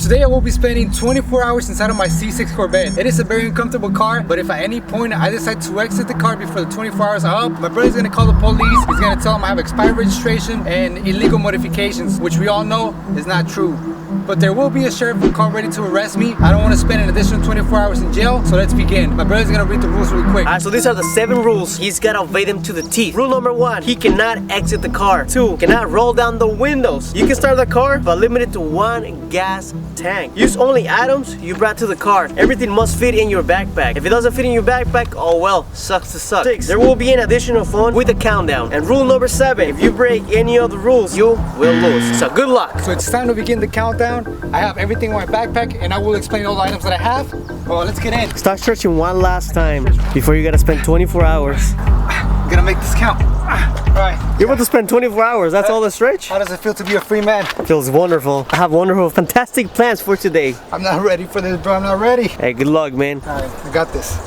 Today I will be spending 24 hours inside of my C6 Corvette. It is a very uncomfortable car, but if at any point I decide to exit the car before the 24 hours are up, my brother's gonna call the police. He's gonna tell him I have expired registration and illegal modifications, which we all know is not true. But there will be a sheriff car ready to arrest me. I don't want to spend an additional 24 hours in jail, so let's begin. My brother's gonna read the rules really quick. Alright, so these are the 7 rules. He's gotta obey them to the teeth. Rule number 1, he cannot exit the car. 2, cannot roll down the windows. You can start the car, but limit it to 1 gas tank. Use only items you brought to the car. Everything must fit in your backpack. If it doesn't fit in your backpack, oh well, sucks to suck. 6, there will be an additional phone with a countdown. And rule number 7, if you break any of the rules, you will lose. So good luck. So it's time to begin the countdown. I have everything in my backpack and I will explain all the items that I have. Well, let's get in. Start stretching one last time before you gotta spend 24 hours. I'm gonna make this count. All right. You're about to spend 24 hours, that's all the stretch? How does it feel to be a free man? Feels wonderful. I have wonderful, fantastic plans for today. I'm not ready for this, bro. I'm not ready. Hey, good luck, man. All right, I got this.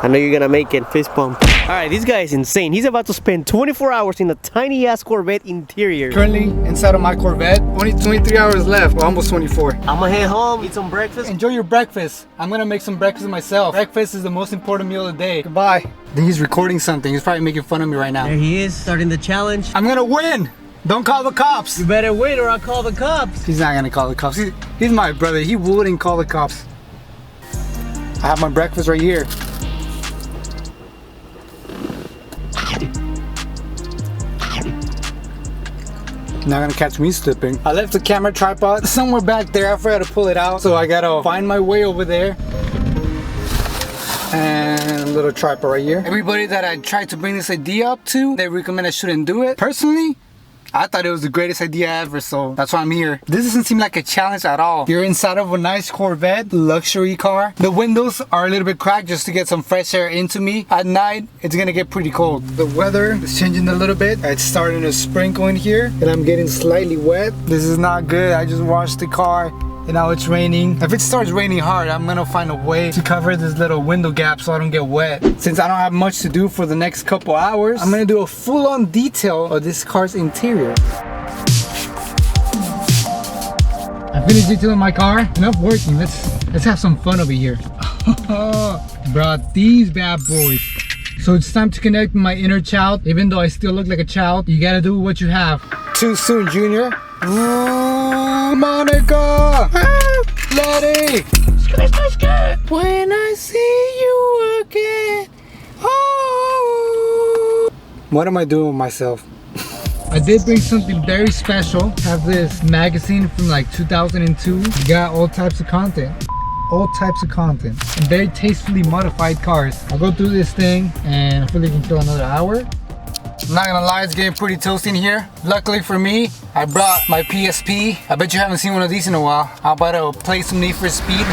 I know you're gonna make it. Fist bump. Alright, this guy is insane. He's about to spend 24 hours in a tiny ass Corvette interior. Currently inside of my Corvette. Only 23 hours left. Well, almost 24. I'm gonna head home, eat some breakfast. Enjoy your breakfast. I'm gonna make some breakfast myself. Breakfast is the most important meal of the day. Goodbye. I think he's recording something. He's probably making fun of me right now. There he is, starting the challenge. I'm gonna win. Don't call the cops. You better wait or I'll call the cops. He's not gonna call the cops. He's my brother. He wouldn't call the cops. I have my breakfast right here. Not gonna catch me slipping. I left the camera tripod somewhere back there. I forgot to pull it out, so I gotta find my way over there. And a little tripod right here. Everybody that I tried to bring this idea up to, they recommend I shouldn't do it. Personally, I thought it was the greatest idea ever, so that's why I'm here. This doesn't seem like a challenge at all. You're inside of a nice Corvette, luxury car. The windows are a little bit cracked just to get some fresh air into me. At night, it's gonna get pretty cold. The weather is changing a little bit. It's starting to sprinkle in here, and I'm getting slightly wet. This is not good. I just washed the car, and now it's raining. If it starts raining hard, I'm gonna find a way to cover this little window gap so I don't get wet. Since I don't have much to do for the next couple hours, I'm gonna do a full-on detail of this car's interior. I finished detailing my car. Enough working. Let's have some fun over here. Brought these bad boys. So it's time to connect with my inner child. Even though I still look like a child, you gotta do what you have. Too soon, Junior. Oh, Monica! Letty! When I see you again. Oh. What am I doing with myself? I did bring something very special. I have this magazine from like 2002. You got all types of content. All types of content. And very tastefully modified cars. I'll go through this thing and hopefully we can kill another hour. I'm not gonna lie, it's getting pretty toasty in here. Luckily for me, I brought my PSP. I bet you haven't seen one of these in a while. How about I play some Need for Speed?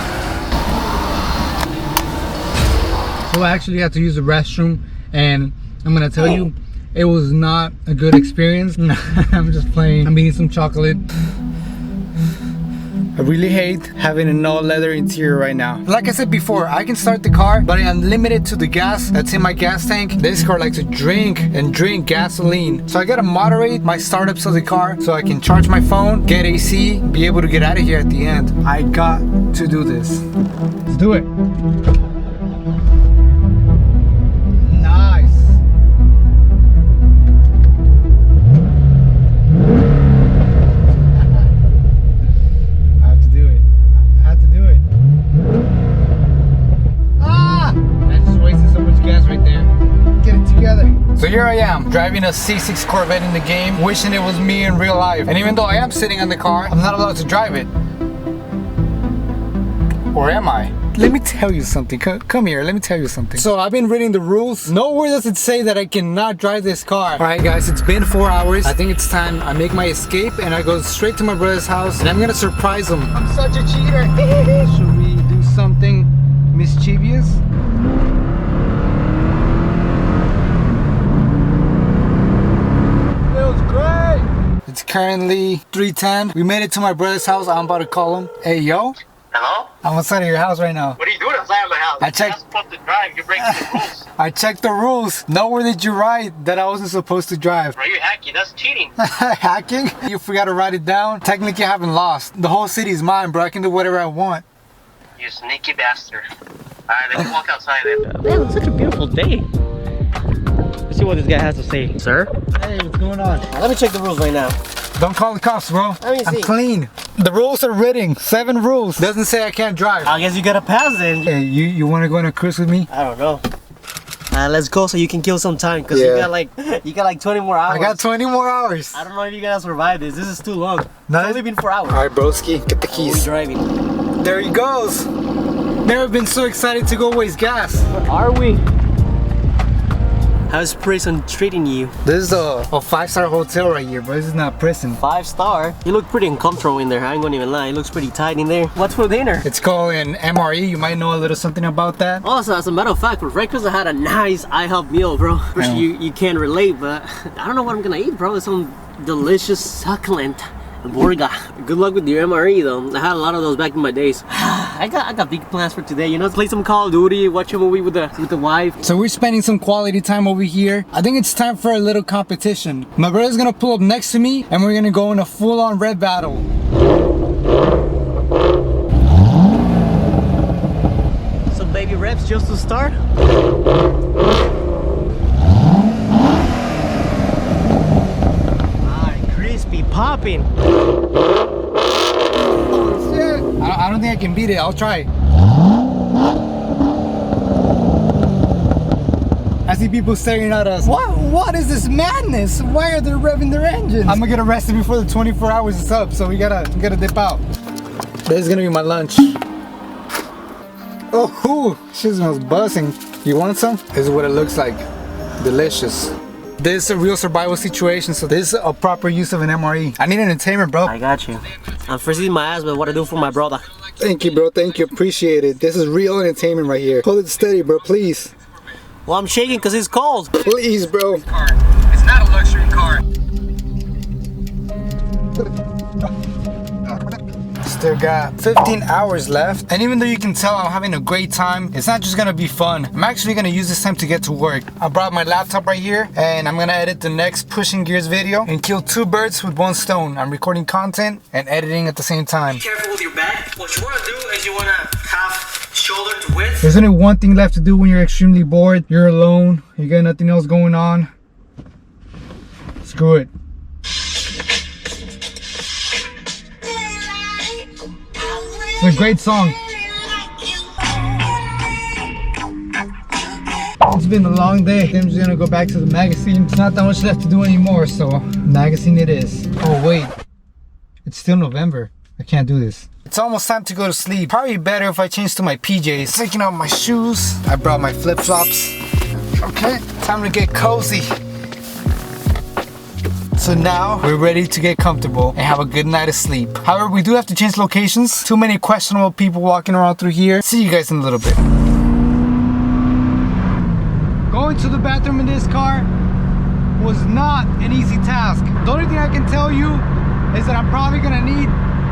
So I actually had to use the restroom, and I'm gonna tell you, it was not a good experience. I'm just playing. I'm eating some chocolate. I really hate having an all leather interior right now. Like I said before, I can start the car, but I am limited to the gas that's in my gas tank. This car likes to drink gasoline. So I gotta moderate my startups of the car so I can charge my phone, get AC, be able to get out of here at the end. I got to do this. Let's do it. So here I am, driving a C6 Corvette in the game, wishing it was me in real life. And even though I am sitting in the car, I'm not allowed to drive it. Or am I? Let me tell you something. Come here, let me tell you something. So I've been reading the rules. Nowhere does it say that I cannot drive this car. Alright guys, it's been 4 hours. I think it's time I make my escape and I go straight to my brother's house and I'm gonna surprise him. I'm such a cheater. Should we do something mischievous? It's currently 3:10. We made it to my brother's house. I'm about to call him. Hey, yo. Hello? I'm outside of your house right now. What are you doing outside of my house? I checked. You're not supposed to drive. You're breaking the rules. I checked the rules. Nowhere did you write that I wasn't supposed to drive. Bro, you're hacking. That's cheating. Hacking? You forgot to write it down? Technically, I haven't lost. The whole city's mine, bro. I can do whatever I want. You sneaky bastard. Alright, let's walk outside then. Man, it's such a beautiful day. Let's see what this guy has to say. Sir? Hey, what's going on? Let me check the rules right now. Don't call the cops, bro. Let me see. I'm clean. The rules are written. 7 rules. Doesn't say I can't drive. I guess you gotta pass then. Hey, you want to go on a cruise with me? I don't know. Let's go so you can kill some time, cause Yeah. you got like 20 more hours. I got 20 more hours. I don't know if you're gonna survive this. This is too long. No. It's only been 4 hours. All right, broski, get the We're keys. driving. There he goes. Never been so excited to go waste gas. Where are we? How's prison treating you? This is a 5-star hotel right here, but this is not prison. 5-star? You look pretty uncomfortable in there. I ain't gonna even lie. It looks pretty tight in there. What's for dinner? It's called an MRE. You might know a little something about that. Also, as a matter of fact, for breakfast I had a nice IHOP meal, bro. Of course, you can't relate, but I don't know what I'm gonna eat, bro. It's some delicious, succulent burger. Good luck with your MRE, though. I had a lot of those back in my days. I got big plans for today. You know, play some Call of Duty, watch a movie with the wife. So we're spending some quality time over here. I think it's time for a little competition. My brother's gonna pull up next to me and we're gonna go in a full-on red battle. Some baby reps just to start. Crispy popping. Oh shit! I don't think I can beat it. I'll try. I see people staring at us. What is this madness? Why are they revving their engines? I'm gonna get arrested before the 24 hours is up, so we gotta dip out. This is gonna be my lunch. Oh, shit smells buzzing. You want some? This is what it looks like. Delicious. This is a real survival situation, so this is a proper use of an MRE. I need entertainment, bro. I got you. I'm freezing my ass, but what I do for my brother. Thank you, bro. Thank you. Appreciate it. This is real entertainment right here. Hold it steady, bro. Please. Well, I'm shaking because it's cold. Please, bro. It's not a luxury car. Still got 15 hours left, and even though you can tell I'm having a great time, it's not just gonna be fun. I'm actually gonna use this time to get to work. I brought my laptop right here, and I'm gonna edit the next Pushing Gears video and kill 2 birds with 1 stone. I'm recording content and editing at the same time. Be careful with your back. What you want to do is you want to have shoulder to width. There's only one thing left to do when you're extremely bored. You're alone, you got nothing else going on. Screw it. It's a great song. It's been a long day. I'm just gonna go back to the magazine. It's not that much left to do anymore, so magazine it is. Oh wait, it's still November. I can't do this. It's almost time to go to sleep. Probably better if I change to my PJs. Taking out my shoes. I brought my flip-flops. Okay, time to get cozy. So now we're ready to get comfortable and have a good night of sleep. However, we do have to change locations. Too many questionable people walking around through here. See you guys in a little bit. Going to the bathroom in this car was not an easy task. The only thing I can tell you is that I'm probably gonna need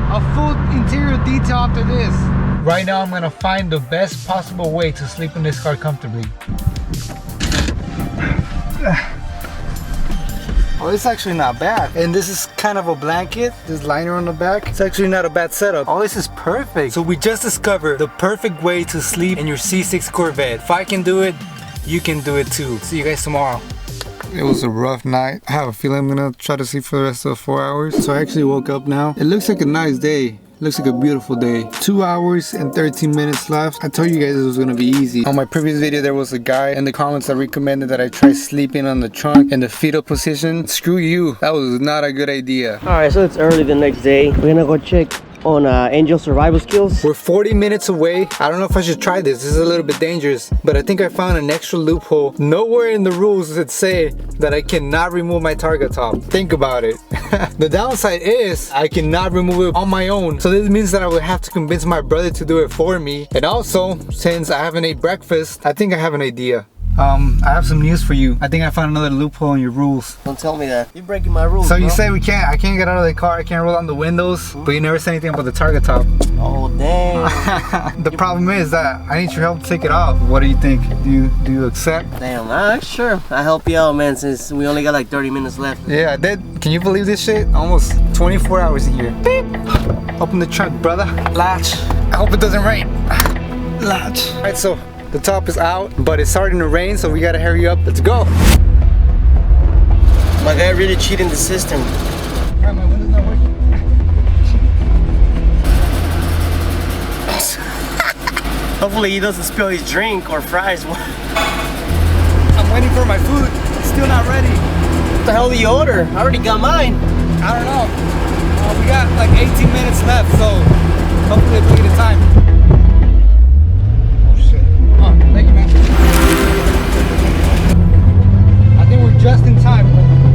a full interior detail after this. Right now I'm gonna find the best possible way to sleep in this car comfortably. Oh, it's actually not bad. And this is kind of a blanket, this liner on the back. It's actually not a bad setup. Oh, this is perfect. So we just discovered the perfect way to sleep in your C6 Corvette. If I can do it, you can do it too. See you guys tomorrow. It was a rough night. I have a feeling I'm gonna try to sleep for the rest of the 4 hours. So I actually woke up now. It looks like a nice day. Looks like a beautiful day. 2 hours and 13 minutes left. I told you guys it was gonna be easy. On my previous video, there was a guy in the comments that recommended that I try sleeping on the trunk in the fetal position. Screw you. That was not a good idea. Alright, so it's early the next day. We're gonna go check on Angel survival skills. We're 40 minutes away. I don't know if I should try this. This is a little bit dangerous, but I think I found an extra loophole. Nowhere in the rules does it say that I cannot remove my target top. Think about it. The downside is I cannot remove it on my own. So this means that I would have to convince my brother to do it for me. And also, since I haven't ate breakfast, I think I have an idea. I have some news for you. I think I found another loophole in your rules. Don't tell me that. You're breaking my rules, So you bro. say I can't get out of the car, I can't roll down the windows, but you never said anything about the target top. Oh, damn. The problem is that I need your help to take it off. What do you think? Do you accept? Damn, alright, sure. I'll help you out, man, since we only got like 30 minutes left. Yeah, I did. Can you believe this shit? Almost 24 hours here. Beep. Open the trunk, brother. Latch. I hope it doesn't rain. Latch. Alright, so the top is out, but it's starting to rain, so we gotta hurry up. Let's go. My guy really cheating the system. Alright, my window's not working. Hopefully he doesn't spill his drink or fries. What I'm waiting for my food. It's still not ready. the hell do you order? I already got mine. I don't know. We got like 18 minutes left, so hopefully it'll be the time. Oh shit. Oh, thank you, man. I think we're just in time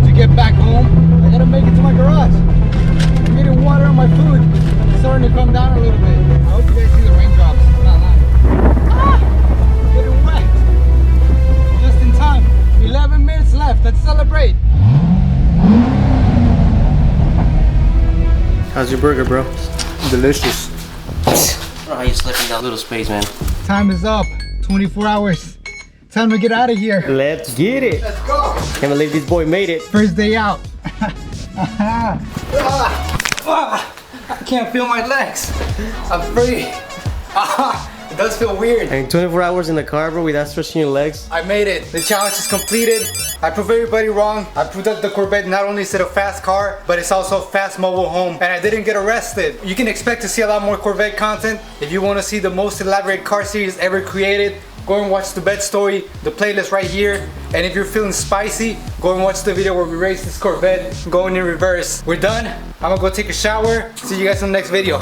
to get back home. I gotta make it to my garage. I'm getting water on my food. It's starting to come down a little bit. I hope you guys see the raindrops. I'm not lying. Ah! Getting wet. Just in time. 11 minutes left. Let's celebrate. How's your burger, bro? Delicious. I don't know how you slept in that little space, man. Time is up. 24 hours. Time to get out of here. Let's get it. Let's go. Can't believe this boy made it. First day out. I can't feel my legs. I'm free. It does feel weird. And 24 hours in the car, bro, without stretching your legs. I made it. The challenge is completed. I proved everybody wrong. I proved that the Corvette not only is it a fast car, but it's also a fast mobile home. And I didn't get arrested. You can expect to see a lot more Corvette content. If you want to see the most elaborate car series ever created, go and watch the bed story, the playlist right here. And if you're feeling spicy, go and watch the video where we race this Corvette going in reverse. We're done. I'm gonna go take a shower. See you guys in the next video.